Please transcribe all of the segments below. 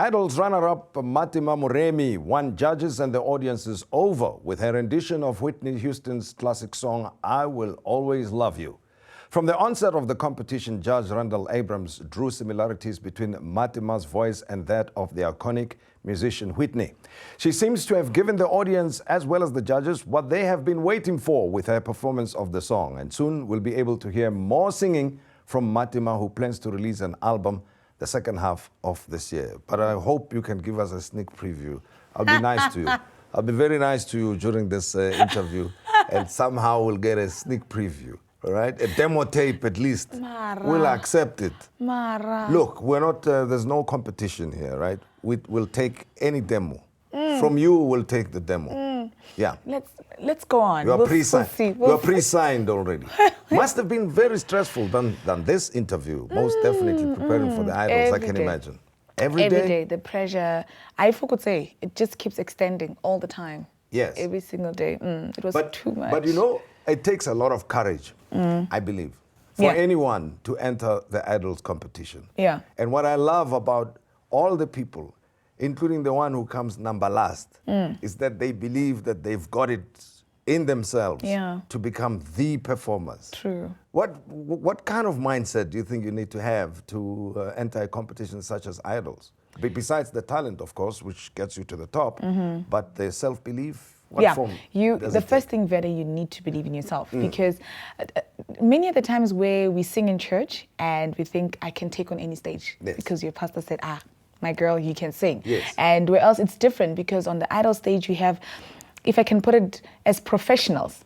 Idol's runner-up Mmatema Moremi won judges and the audience is over with her rendition of Whitney Houston's classic song, I Will Always Love You. From the onset of the competition, Judge Randall Abrams drew similarities between Mmatema's voice and that of the iconic musician Whitney. She seems to have given the audience as well as the judges what they have been waiting for with her performance of the song. And soon we'll be able to hear more singing from Mmatema, who plans to release an album the second half of this year. But I hope you can give us a sneak preview. I'll be nice to you. I'll be very nice to you during this interview, and somehow we'll get a sneak preview, all right? A demo tape at least. Mara. We'll accept it. Mara. Look, we're not, there's no competition here, right? We'll take any demo. From you, we'll take the demo. Yeah. Let's go on. You are pre-signed. We'll You are pre-signed already. Must have been very stressful than this interview. Most definitely preparing for the Idols, I can imagine. Every day, the pressure, I could say, it just keeps extending all the time. Yes. Every single day. It was too much. But you know, it takes a lot of courage, I believe, for anyone to enter the Idols competition. Yeah. And what I love about all the people, including the one who comes number last, is that they believe that they've got it in themselves to become the performers. True. What kind of mindset do you think you need to have to enter a competition such as Idols? Besides the talent, of course, which gets you to the top, but the self-belief? The first thing, Veda, you need to believe in yourself, because many of the times where we sing in church and we think, I can take on any stage, because your pastor said, my girl, you can sing. Yes. And where else it's different, because on the Idol stage we have, if I can put it, as professionals.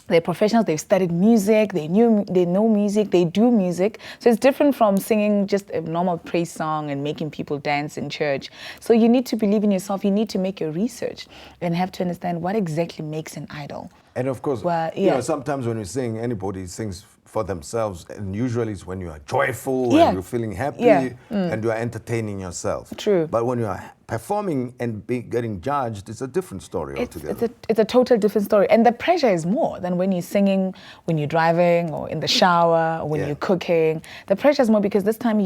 They're professionals, they've studied music, they know music, they do music. So it's different from singing just a normal praise song and making people dance in church. So you need to believe in yourself, you need to make your research and have to understand what exactly makes an idol. And of course, you know, sometimes when you sing, anybody sings for themselves, and usually it's when you are joyful and you're feeling happy and you are entertaining yourself. True. But when you are performing and getting judged, it's a different story altogether. It's a total different story. And the pressure is more than when you're singing, when you're driving, or in the shower, or when you're cooking. The pressure is more because this time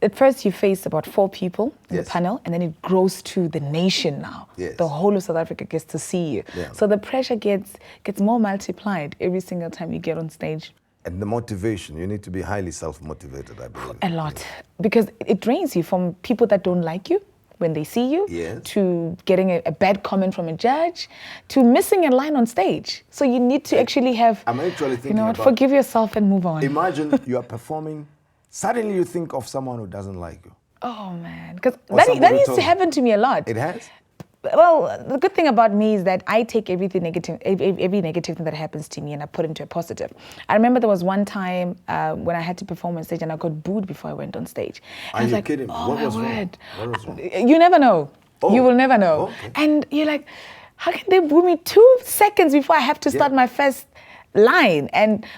at first you face about 4 people in the panel, and then it grows to the nation now. Yes. The whole of South Africa gets to see you. Yeah. So the pressure gets more multiplied every single time you get on stage. And the motivation, you need to be highly self-motivated, I believe. A lot. Because it drains you from people that don't like you when they see you, to getting a bad comment from a judge, to missing a line on stage. So you need to actually have, I'm actually thinking about, forgive yourself and move on. Imagine you are performing, suddenly you think of someone who doesn't like you. Oh man, because that used to happen to me a lot. It has? Well, the good thing about me is that I take every negative thing that happens to me and I put it into a positive. I remember there was one time when I had to perform on stage and I got booed before I went on stage. Are you kidding? What was wrong? You never know. You will never know. Okay. And you're like, how can they boo me 2 seconds before I have to start my first line?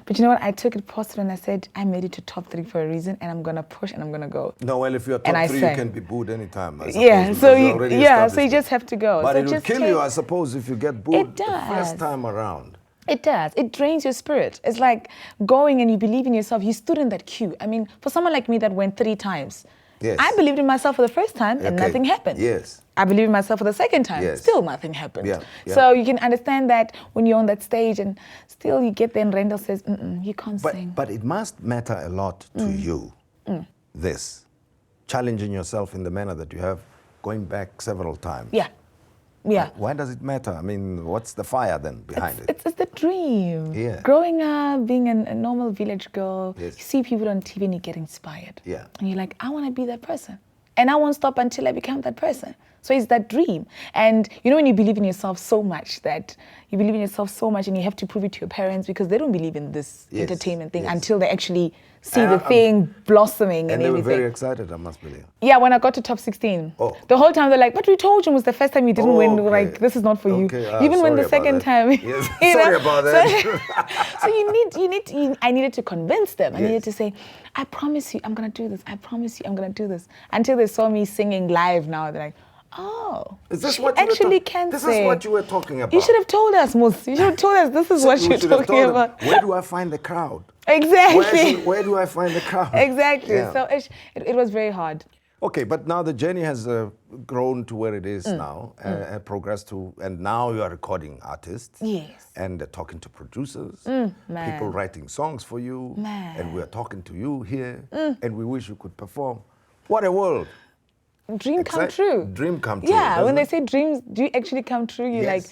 But you know what? I took it positive and I said, I made it to top 3 for a reason, and I'm gonna push and I'm gonna go. No, well, if you're top 3, you can be booed anytime. So you just have to go. But so it would kill you, I suppose, if you get booed the first time around. It does. It drains your spirit. It's like going and you believe in yourself. You stood in that queue. I mean, for someone like me that went 3 times, I believed in myself for the first time and nothing happened. Yes. I believe in myself for the second time, still nothing happened. So you can understand that when you're on that stage and still you get there and Randall says, you can't sing. But it must matter a lot to you, this, challenging yourself in the manner that you have, going back several times. Yeah. Why does it matter? I mean, what's the fire then behind it? It's the dream. Yeah. Growing up, being a normal village girl, you see people on TV and you get inspired. Yeah. And you're like, I want to be that person. And I won't stop until I become that person. So it's that dream. And you know when you believe in yourself so much and you have to prove it to your parents because they don't believe in this entertainment thing until they actually see the thing blossoming and everything. And they were very excited, I must believe. Yeah, when I got to top 16. The whole time they're like, but we told you it was the first time you didn't win. Like, this is not for you. Even when the second time. Yes. Sorry about that. So I needed to convince them. I needed to say, I promise you, I'm going to do this. I promise you, I'm going to do this. Until they saw me singing live now, they're like, oh, is this she what you actually can This sing. is what you were talking about. You should have told us, Mus. You should have told us this is what you're talking about. Where do I find the crowd? Exactly. Where do I find the crowd? Exactly. Yeah. So it was very hard. Okay, but now the journey has grown to where it is now, progressed to, and now you are recording artists. Yes. And talking to producers, Man. people writing songs for you, Man. and we are talking to you here, and we wish you could perform. What a world! Dream come true. Dream come true. Yeah, when they it? say dreams do actually come true, you're Yes. like,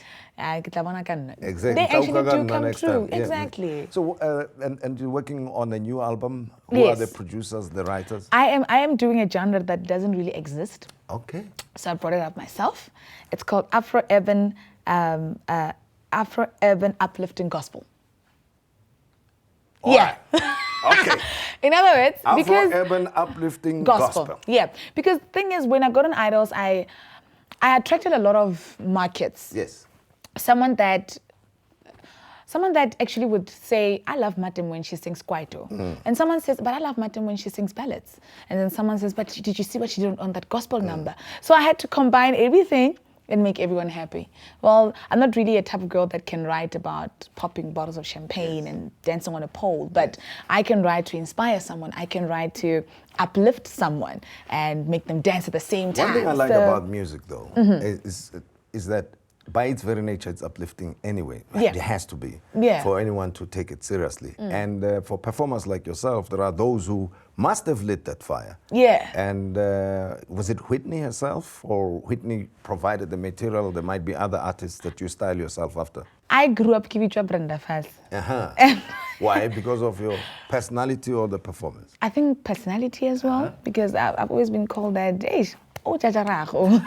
Exactly. they actually do come Next true. time. Yeah. Exactly. So, and you're working on a new album. Who are the Yes. producers, the writers? I am doing a genre that doesn't really exist. Okay. So I brought it up myself. It's called Afro-Urban Uplifting Gospel. All Yeah. right. Okay. In other words, because Afro-Urban Uplifting Gospel. Yeah, because the thing is, when I got on Idols, I attracted a lot of markets. Yes. Someone that actually would say, I love Mmatema when she sings kwaito. And someone says, but I love Mmatema when she sings ballads. And then someone says, but did you see what she did on that gospel number? So I had to combine everything and make everyone happy. Well, I'm not really a type of girl that can write about popping bottles of champagne and dancing on a pole, but I can write to inspire someone. I can write to uplift someone and make them dance at the same time. One thing I like about music, though, is that by its very nature, it's uplifting anyway. Yeah. It has to be Yeah. for anyone to take it seriously. And for performers like yourself, there are those who must have lit that fire. Yeah. And was it Whitney herself, or Whitney provided the material? There might be other artists that you style yourself after. I grew up Kivichwa Brenda Fast. Why? Because of your personality or the performance? I think personality as well, because I've always been called that, hey, oh, jajarago,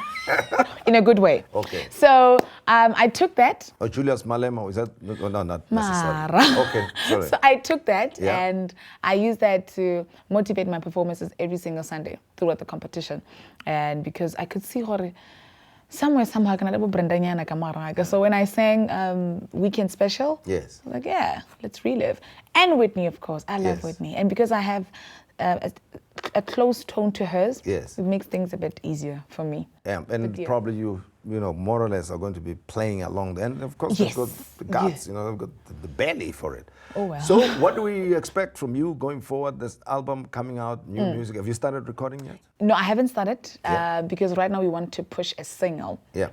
in a good way. Okay. So I took that. Oh, Julius Malema, is that? No, not Mara. necessarily. Okay, sorry. So I took that Yeah. and I used that to motivate my performances every single Sunday throughout the competition. And because I could see her somewhere, somehow, so when I sang Weekend Special, Yes. I was like, yeah, let's relive. And Whitney, of course. I love Yes. Whitney. And because I have a close tone to hers, Yes. it makes things a bit easier for me. Yeah, and yeah. probably you know, more or less are going to be playing along. And of course, Yes. they've got the guts, Yeah. you know, they've got the belly for it. Oh, well. So what do we expect from you going forward? This album coming out, new music. Have you started recording yet? No, I haven't started Yeah. because right now we want to push a single. Yeah.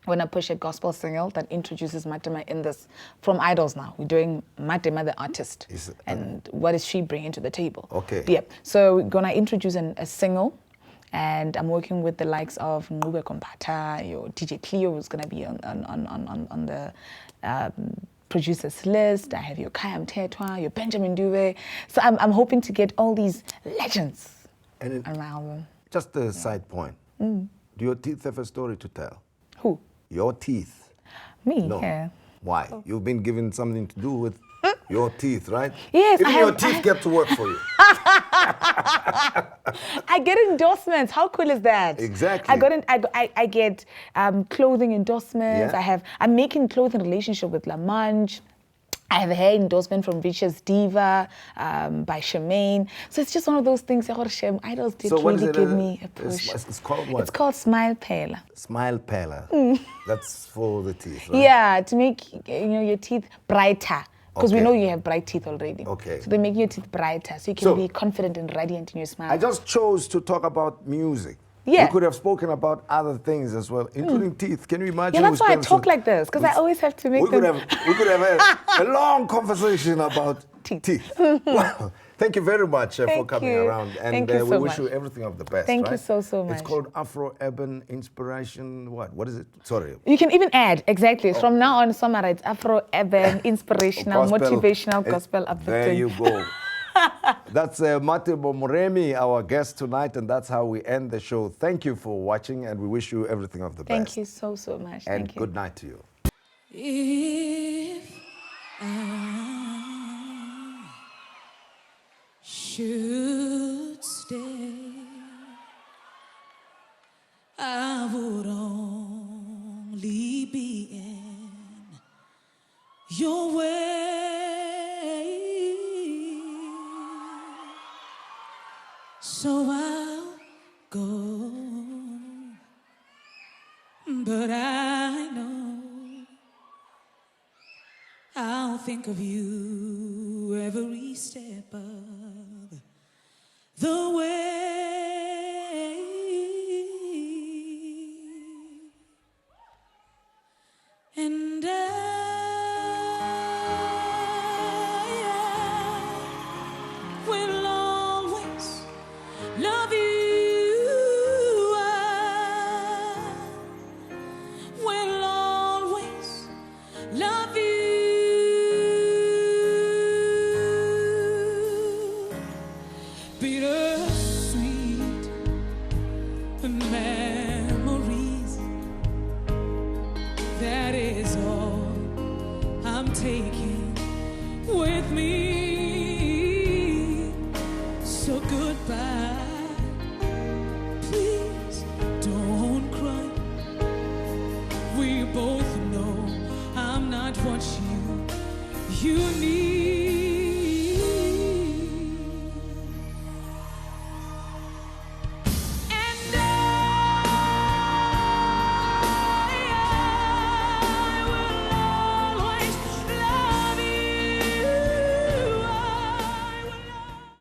We want to push a gospel single that introduces Mmatema in this, from Idols now. We're doing Mmatema the artist. And what is she bringing to the table? Okay. Yeah. So we're going to introduce a single. And I'm working with the likes of Ngube Kompata, your DJ Cleo, who's going to be on the producers list. I have your Kayam Tetwa, your Benjamin Dube. So I'm hoping to get all these legends And around. just a side point. Do your teeth have a story to tell? Who? Your teeth. Me? No. Yeah. Why? You've been given something to do with your teeth, right? Yes, Even your teeth get to work for you. I get endorsements. How cool is that? Exactly. I get clothing endorsements. Yeah. I'm making clothing relationship with La Manche. I have a hair endorsement from Richard's Diva by Charmaine. So it's just one of those things. Idols did So what is really it, give me a push. It's called what? It's called Smile Pela. Smile Pala. That's for the teeth, right? Yeah, to make your teeth brighter. Because we Okay. know you have bright teeth already. Okay. So they make your teeth brighter, so you can be confident and radiant in your smile. I just chose to talk about music. Yeah. We could have spoken about other things as well, including teeth. Can you imagine? Yeah, that's we why I spent talk some- like this, because I always have to make we them... could have a long conversation about Teeth. Wow. Thank you very much for Thank coming you. around. And Thank you we so wish much. you everything of the best. Thank you right? so much. It's called Afro-Urban Inspiration. What is it? Sorry. You can even add, exactly. From now on, summer, it's Afro-Urban, inspirational, Gospel. motivational, gospel uplifting. There you go. That's Mmatema Moremi, our guest tonight, and that's how we end the show. Thank you for watching, and we wish you everything of the best. Thank you so much. And Thank you. good night to you. If I should stay, I would only be in your way. So I'll go, but I know I'll think of you every step of the way. bittersweet memories. That is all I'm taking with me. So goodbye. Please don't cry. We both know I'm not what you need.